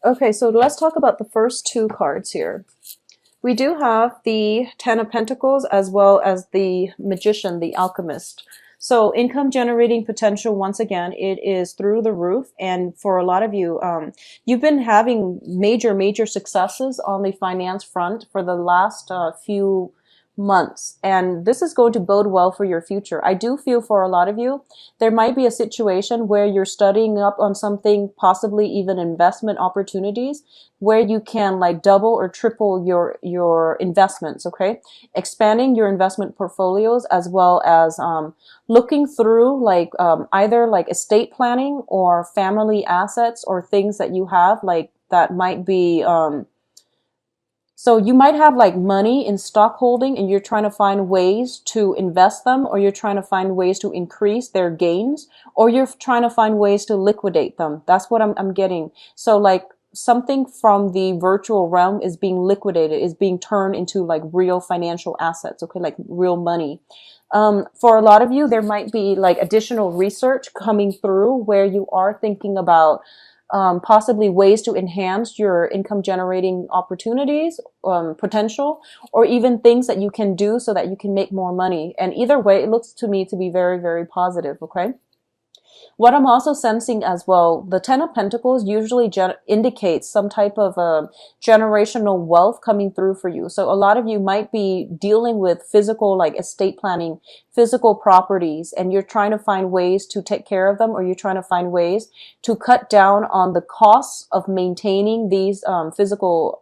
Okay, so let's talk about the first two cards here. We do have the Ten of Pentacles as well as the Magician, the Alchemist. So income generating potential, once again, it is through the roof. And for a lot of you, you've been having major successes on the finance front for the last few months. And this is going to bode well for your future. I do feel for a lot of you, there might be a situation where you're studying up on something, possibly even investment opportunities, where you can like double or triple your investments, okay? Expanding your investment portfolios as well as looking through like either like estate planning or family assets or things that you have like that might be so you might have like money in stock holding and you're trying to find ways to invest them, or you're trying to find ways to increase their gains, or you're trying to find ways to liquidate them. That's what I'm getting. So like something from the virtual realm is being liquidated, is being turned into like real financial assets, okay, like real money. For a lot of you, there might be like additional research coming through where you are thinking about possibly ways to enhance your income generating opportunities, potential, or even things that you can do so that you can make more money. And either way, it looks to me to be very positive, okay? What I'm also sensing as well, the Ten of Pentacles usually indicates some type of generational wealth coming through for you. So a lot of you might be dealing with physical, like estate planning, physical properties, and you're trying to find ways to take care of them, or you're trying to find ways to cut down on the costs of maintaining these physical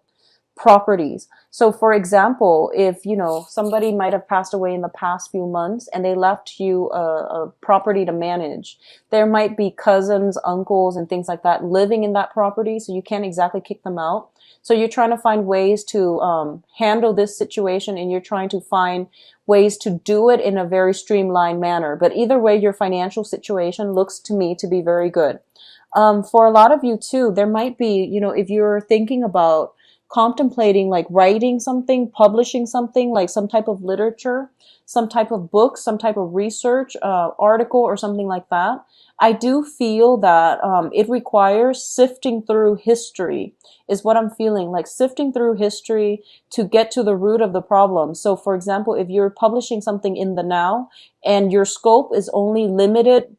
properties. So for example, if, you know, somebody might have passed away in the past few months and they left you a property to manage, there might be cousins, uncles, and things like that living in that property, so you can't exactly kick them out. So you're trying to find ways to handle this situation, and you're trying to find ways to do it in a very streamlined manner. But either way, your financial situation looks to me to be very good. For a lot of you too, there might be, you know, if you're thinking about contemplating like writing something, publishing something, like some type of literature, some type of book, some type of research article or something like that, I do feel that it requires sifting through history is what I'm feeling, like sifting through history to get to the root of the problem. So for example, if you're publishing something in the now and your scope is only limited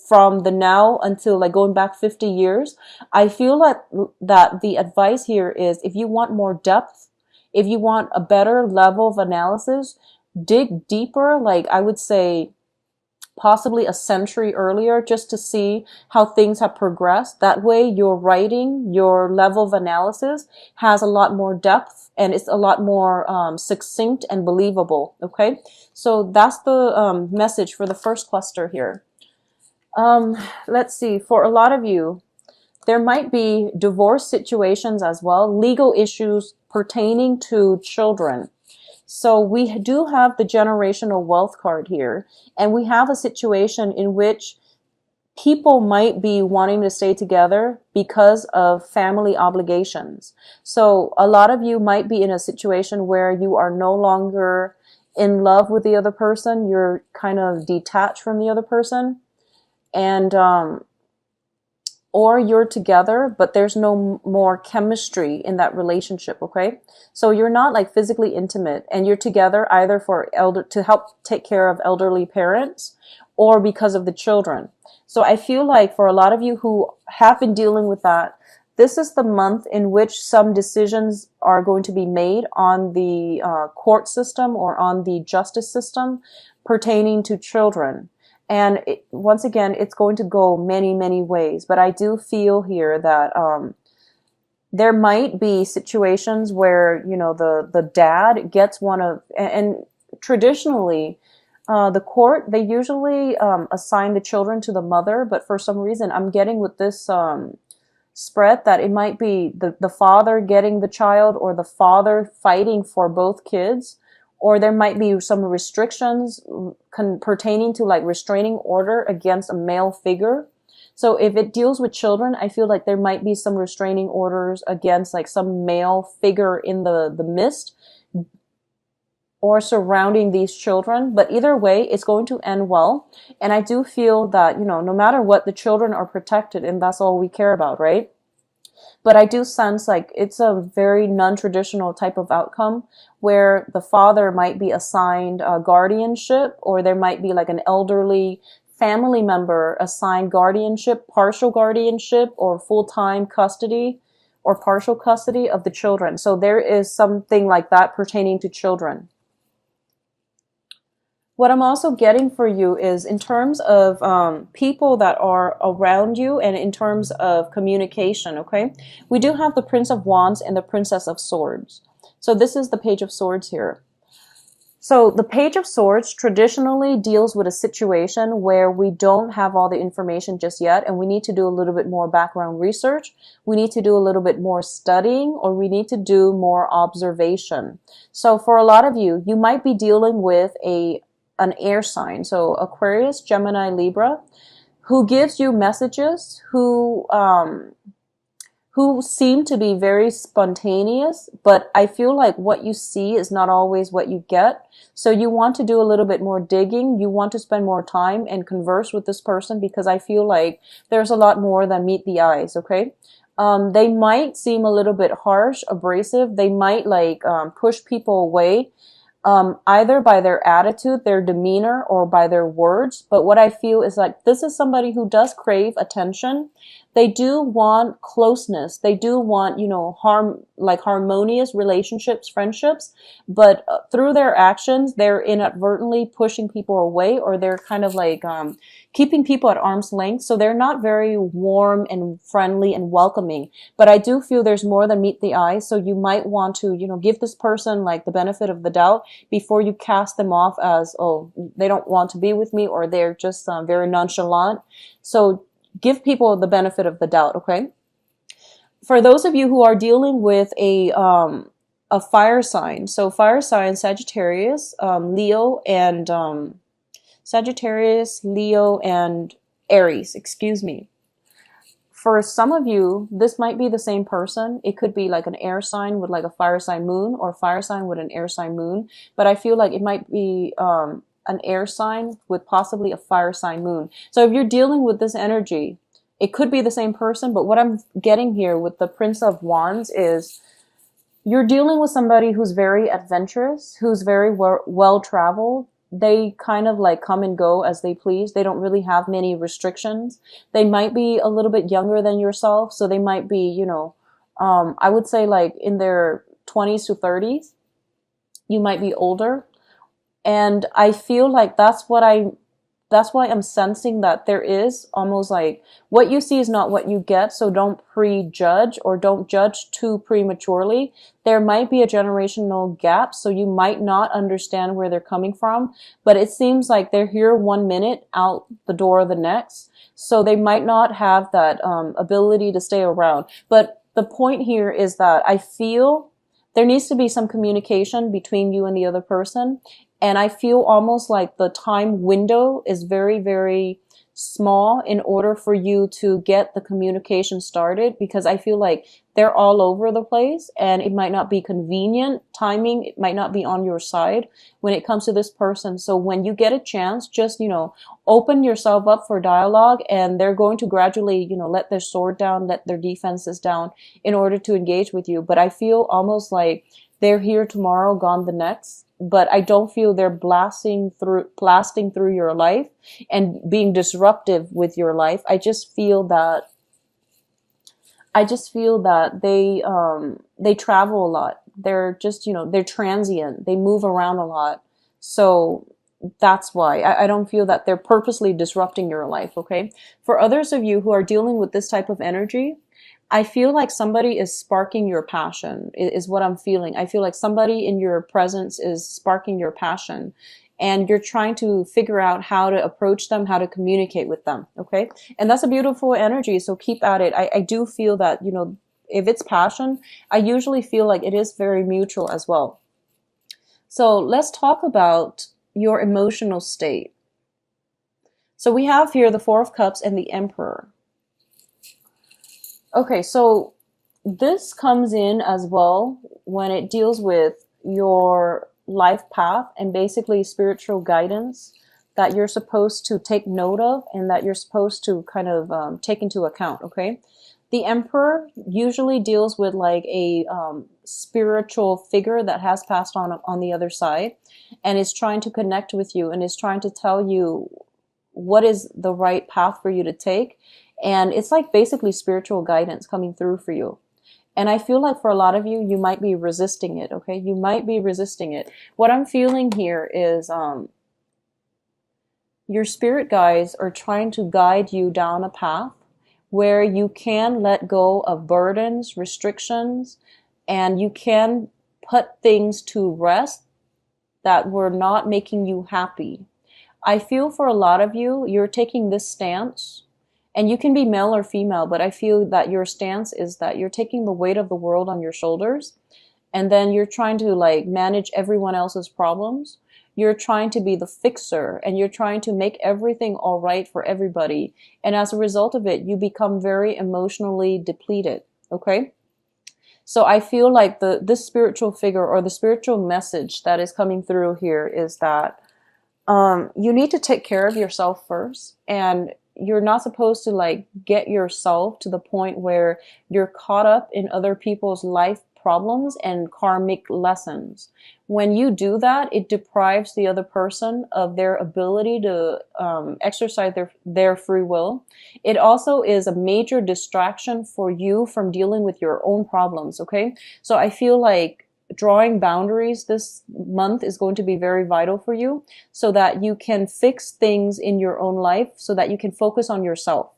from the now until like going back 50 years, I feel like that the advice here is, if you want more depth, if you want a better level of analysis, dig deeper, like I would say possibly a century earlier, just to see how things have progressed. That way your writing, your level of analysis has a lot more depth and it's a lot more succinct and believable. Okay, so that's the message for the first cluster here. Let's see, for a lot of you, there might be divorce situations as well, legal issues pertaining to children. So we do have the generational wealth card here, and we have a situation in which people might be wanting to stay together because of family obligations. So a lot of you might be in a situation where you are no longer in love with the other person, you're kind of detached from the other person, and or you're together but there's no more chemistry in that relationship, okay? So you're not like physically intimate, and you're together either for to help take care of elderly parents or because of the children. So I feel like for a lot of you who have been dealing with that, this is the month in which some decisions are going to be made on the court system or on the justice system pertaining to children. And once again, it's going to go many ways. But I do feel here that there might be situations where, you know, the dad gets one of, and traditionally, the court, they usually assign the children to the mother. But for some reason, I'm getting with this spread that it might be the father getting the child, or the father fighting for both kids. Or there might be some restrictions pertaining to like restraining order against a male figure. So if it deals with children, I feel like there might be some restraining orders against like some male figure in the midst or surrounding these children. But either way, it's going to end well. And I do feel that, you know, no matter what, the children are protected, and that's all we care about, right? But I do sense like it's a very non-traditional type of outcome where the father might be assigned guardianship, or there might be like an elderly family member assigned guardianship, partial guardianship, or full-time custody or partial custody of the children. So there is something like that pertaining to children. What I'm also getting for you is in terms of people that are around you and in terms of communication, okay? We do have the Prince of Wands and the Princess of Swords. So this is the Page of Swords here. So the Page of Swords traditionally deals with a situation where we don't have all the information just yet, and we need to do a little bit more background research. We need to do a little bit more studying, or we need to do more observation. So for a lot of you, you might be dealing with an air sign, so Aquarius, Gemini, Libra, who gives you messages, who seem to be very spontaneous, but I feel like what you see is not always what you get. So you want to do a little bit more digging. You want to spend more time and converse with this person, because I feel like there's a lot more than meet the eyes, okay? They might seem a little bit harsh, abrasive. They might like push people away. Either by their attitude, their demeanor, or by their words. But what I feel is like this is somebody who does crave attention. They do want closeness. They do want, you know, harmonious relationships, friendships. But through their actions, they're inadvertently pushing people away, or they're kind of like keeping people at arm's length. So they're not very warm and friendly and welcoming. But I do feel there's more than meet the eye. So you might want to, you know, give this person like the benefit of the doubt before you cast them off as, oh, they don't want to be with me, or they're just very nonchalant. So give people the benefit of the doubt, okay? For those of you who are dealing with a fire sign, so fire sign, Sagittarius, Leo, and Sagittarius, Leo, and Aries, excuse me. For some of you, this might be the same person. It could be like an air sign with like a fire sign moon, or fire sign with an air sign moon. But I feel like it might be an air sign with possibly a fire sign moon. So if you're dealing with this energy, it could be the same person. But what I'm getting here with the Prince of Wands is you're dealing with somebody who's very adventurous, who's very well-traveled. They kind of like come and go as they please. They don't really have many restrictions. They might be a little bit younger than yourself. So they might be, you know, I would say like in their 20s to 30s. You might be older. And I feel like that's why I'm sensing that there is almost like what you see is not what you get. So don't prejudge, or don't judge too prematurely. There might be a generational gap, so you might not understand where they're coming from, but it seems like they're here 1 minute, out the door the next. So they might not have that ability to stay around. But the point here is that I feel there needs to be some communication between you and the other person. And I feel almost like the time window is very, very small in order for you to get the communication started, because I feel like they're all over the place and it might not be convenient. Timing, it might not be on your side when it comes to this person. So when you get a chance, just, you know, open yourself up for dialogue, and they're going to gradually, you know, let their sword down, let their defenses down in order to engage with you. But I feel almost like they're here tomorrow, gone the next. But I don't feel they're blasting through your life and being disruptive with your life. I just feel that they travel a lot. They're just, you know, they're transient. They move around a lot. So that's why I don't feel that they're purposely disrupting your life. Okay. For others of you who are dealing with this type of energy, I feel like somebody is sparking your passion, is what I'm feeling. I feel like somebody in your presence is sparking your passion, and you're trying to figure out how to approach them, how to communicate with them. Okay. And that's a beautiful energy. So keep at it. I do feel that, you know, if it's passion, I usually feel like it is very mutual as well. So let's talk about your emotional state. So we have here the Four of Cups and the Emperor. Okay, so this comes in as well when it deals with your life path and basically spiritual guidance that you're supposed to take note of and that you're supposed to kind of take into account, okay? The Emperor usually deals with like a spiritual figure that has passed on the other side and is trying to connect with you and is trying to tell you what is the right path for you to take. And it's like basically spiritual guidance coming through for you. And I feel like for a lot of you, you might be resisting it, okay? You might be resisting it. What I'm feeling here is your spirit guides are trying to guide you down a path where you can let go of burdens, restrictions, and you can put things to rest that were not making you happy. I feel for a lot of you, you're taking this stance, and you can be male or female, but I feel that your stance is that you're taking the weight of the world on your shoulders, and then you're trying to like manage everyone else's problems. You're trying to be the fixer, and you're trying to make everything all right for everybody. And as a result of it, you become very emotionally depleted, okay? So I feel like this spiritual figure or the spiritual message that is coming through here is that you need to take care of yourself first, and you're not supposed to like get yourself to the point where you're caught up in other people's life problems and karmic lessons. When you do that, it deprives the other person of their ability to exercise their free will. It also is a major distraction for you from dealing with your own problems, okay? So I feel like drawing boundaries this month is going to be very vital for you so that you can fix things in your own life so that you can focus on yourself.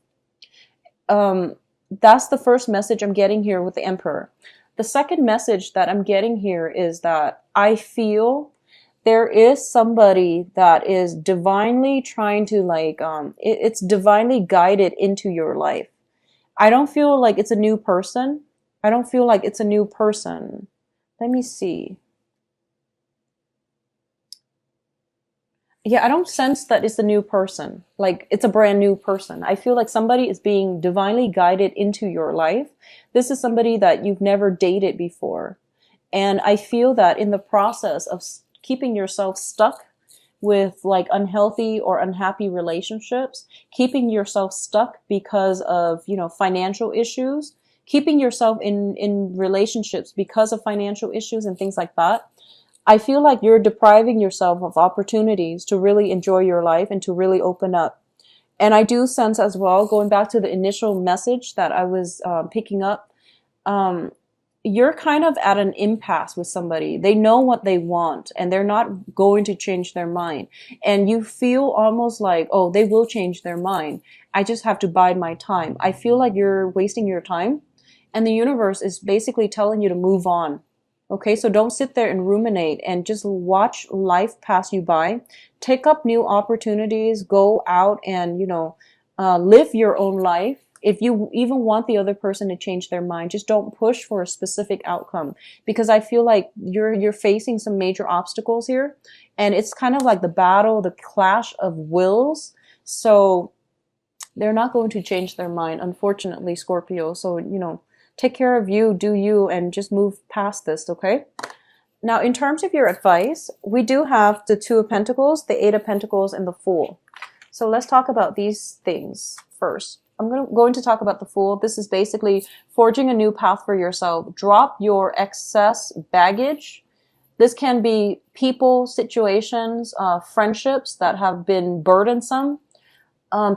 That's the first message I'm getting here with the Emperor. The second message that I'm getting here is that I feel there is somebody that is divinely trying to like, it's divinely guided into your life. I don't feel like it's a new person. I don't feel like it's a new person. Let me see. Yeah, I don't sense that it's a new person. Like it's a brand new person. I feel like somebody is being divinely guided into your life. This is somebody that you've never dated before. And I feel that in the process of keeping yourself stuck with like unhealthy or unhappy relationships, keeping yourself stuck because of, financial issues, keeping yourself in relationships because of financial issues and things like that, I feel like you're depriving yourself of opportunities to really enjoy your life and to really open up. And I do sense as well, going back to the initial message that I was picking up, you're kind of at an impasse with somebody. They know what they want and they're not going to change their mind. And you feel almost like, oh, they will change their mind. I just have to bide my time. I feel like you're wasting your time. And the universe is basically telling you to move on. Okay, so don't sit there and ruminate and just watch life pass you by. Take up new opportunities, go out and, live your own life. If you even want the other person to change their mind, just don't push for a specific outcome, because I feel like you're facing some major obstacles here, and it's kind of like the clash of wills. So they're not going to change their mind, unfortunately, Scorpio. So, take care of you, do you, and just move past this, okay? Now, in terms of your advice, we do have the Two of Pentacles, the Eight of Pentacles, and the Fool. So let's talk about these things first. I'm going to talk about the Fool. This is basically forging a new path for yourself. Drop your excess baggage. This can be people, situations, friendships that have been burdensome.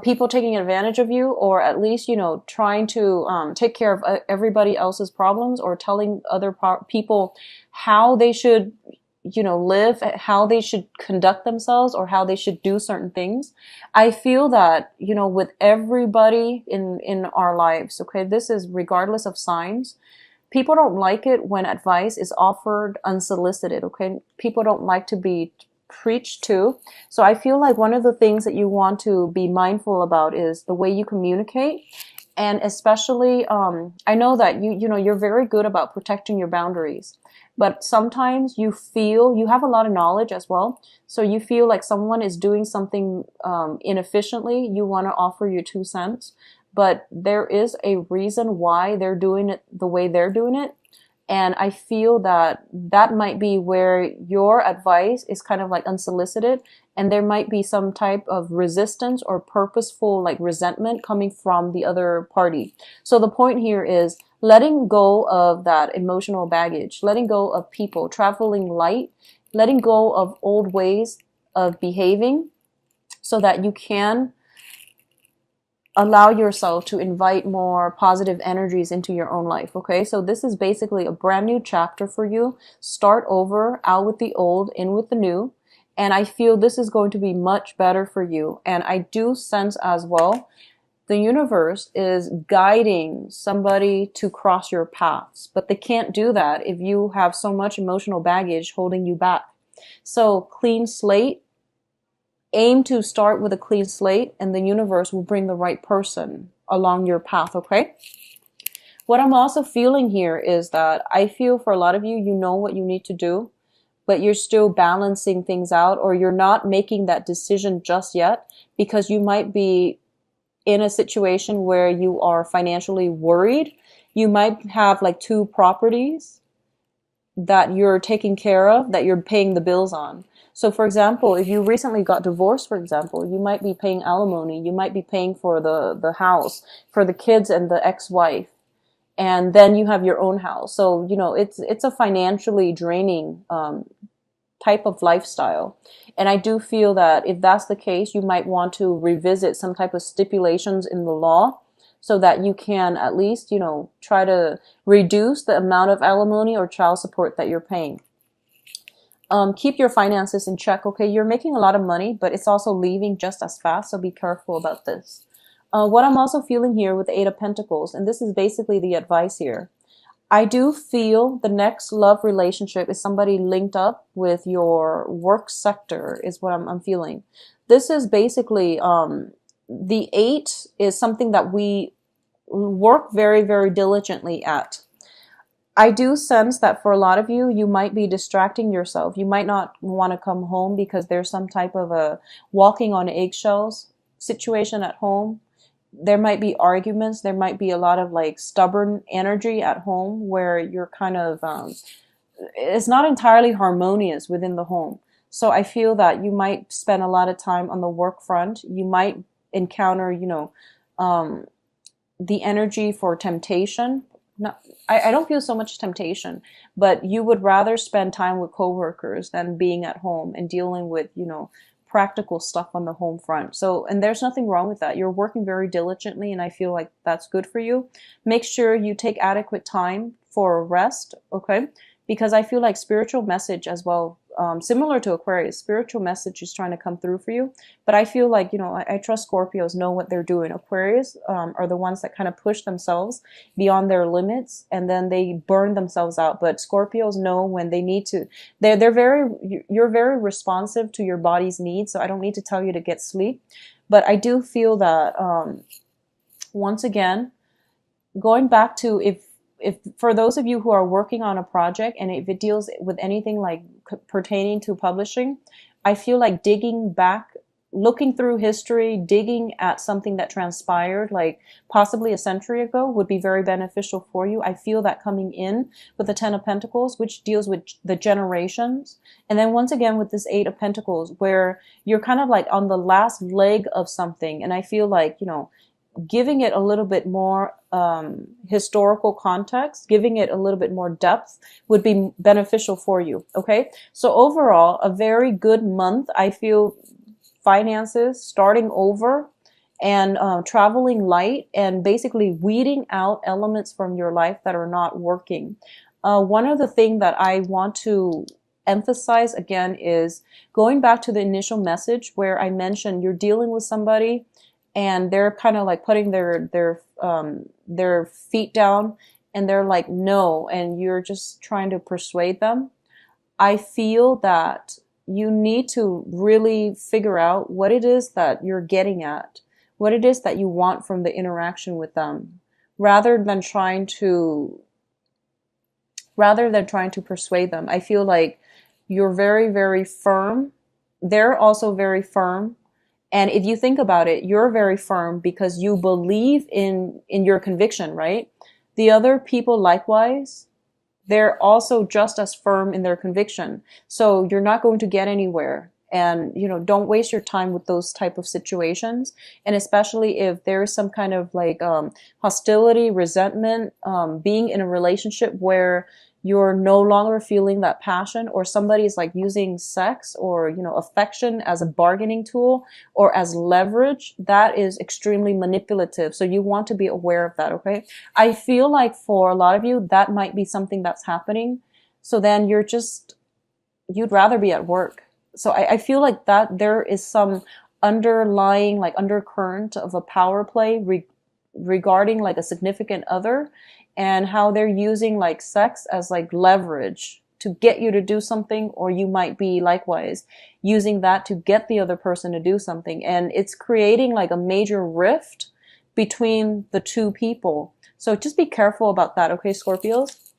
People taking advantage of you, or at least, trying to take care of everybody else's problems, or telling other people how they should, live, how they should conduct themselves, or how they should do certain things. I feel that, with everybody in our lives, okay, this is regardless of signs. People don't like it when advice is offered unsolicited, okay? People don't like to be preached to. So I feel like one of the things that you want to be mindful about is the way you communicate. And especially, I know that you're very good about protecting your boundaries, but sometimes you feel you have a lot of knowledge as well. So you feel like someone is doing something inefficiently. You want to offer your 2 cents, but there is a reason why they're doing it the way they're doing it. And I feel that might be where your advice is kind of like unsolicited, and there might be some type of resistance or purposeful like resentment coming from the other party. So the point here is letting go of that emotional baggage, letting go of people, traveling light, letting go of old ways of behaving so that you can allow yourself to invite more positive energies into your own life. Okay, so this is basically a brand new chapter for you. Start over, out with the old, in with the new. And I feel this is going to be much better for you. And I do sense as well, the universe is guiding somebody to cross your paths, but they can't do that if you have so much emotional baggage holding you back. So clean slate, aim to start with a clean slate, and the universe will bring the right person along your path, okay? What I'm also feeling here is that I feel for a lot of you, you know what you need to do, but you're still balancing things out, or you're not making that decision just yet because you might be in a situation where you are financially worried. You might have like 2 properties that you're taking care of, that you're paying the bills on. So for example, if you recently got divorced, for example, you might be paying alimony, you might be paying for the house, for the kids and the ex-wife, and then you have your own house. So, you know, it's a financially draining type of lifestyle. And I do feel that if that's the case, you might want to revisit some type of stipulations in the law so that you can at least, you know, try to reduce the amount of alimony or child support that you're paying. Keep your finances in check, okay? You're making a lot of money, but it's also leaving just as fast, so be careful about this. What I'm also feeling here with the 8 of Pentacles, and this is basically the advice here, I do feel the next love relationship is somebody linked up with your work sector, is what I'm feeling. This is basically, the 8 is something that we work very, very diligently at. I do sense that for a lot of you, you might be distracting yourself. You might not want to come home because there's some type of a walking on eggshells situation at home. There might be arguments. There might be a lot of like stubborn energy at home where you're kind of, it's not entirely harmonious within the home. So I feel that you might spend a lot of time on the work front. You might encounter, you know, the energy for temptation. I don't feel so much temptation, but you would rather spend time with coworkers than being at home and dealing with, you know, practical stuff on the home front. So, and there's nothing wrong with that. You're working very diligently, and I feel like that's good for you. Make sure you take adequate time for rest, okay? Because I feel like spiritual message as well, similar to Aquarius, spiritual message is trying to come through for you. But I feel like, you know, I trust Scorpios know what they're doing. Aquarius are the ones that kind of push themselves beyond their limits, and then they burn themselves out. But Scorpios know when they need to. You're very responsive to your body's needs, so I don't need to tell you to get sleep. But I do feel that, once again, going back to if for those of you who are working on a project and if it deals with anything like pertaining to publishing, I feel like digging back, looking through history, digging at something that transpired like possibly a century ago would be very beneficial for you. I feel that coming in with the 10 of Pentacles, which deals with the generations. And then once again with this 8 of Pentacles, where you're kind of like on the last leg of something. And I feel like, you know, giving it a little bit more historical context, giving it a little bit more depth would be beneficial for you, okay? So overall, a very good month. I feel finances, starting over, and traveling light, and basically weeding out elements from your life that are not working. One of the things that I want to emphasize again is going back to the initial message where I mentioned you're dealing with somebody and they're kind of like putting their feet down and they're like, no, and you're just trying to persuade them. I feel that you need to really figure out what it is that you're getting at, what it is that you want from the interaction with them, rather than trying to persuade them. I feel like you're very, very firm. They're also very firm. And if you think about it, you're very firm because you believe in your conviction, right? The other people likewise, they're also just as firm in their conviction. So you're not going to get anywhere. And, you know, don't waste your time with those type of situations. And especially if there's some kind of like hostility, resentment, being in a relationship where you're no longer feeling that passion, or somebody's like using sex or, you know, affection as a bargaining tool or as leverage, that is extremely manipulative. So you want to be aware of that, okay? I feel like for a lot of you, that might be something that's happening. So then you'd rather be at work. So I feel like that there is some underlying like undercurrent of a power play regarding like a significant other, and how they're using like sex as like leverage to get you to do something, or you might be likewise using that to get the other person to do something. And it's creating like a major rift between the two people. So just be careful about that, okay, Scorpios?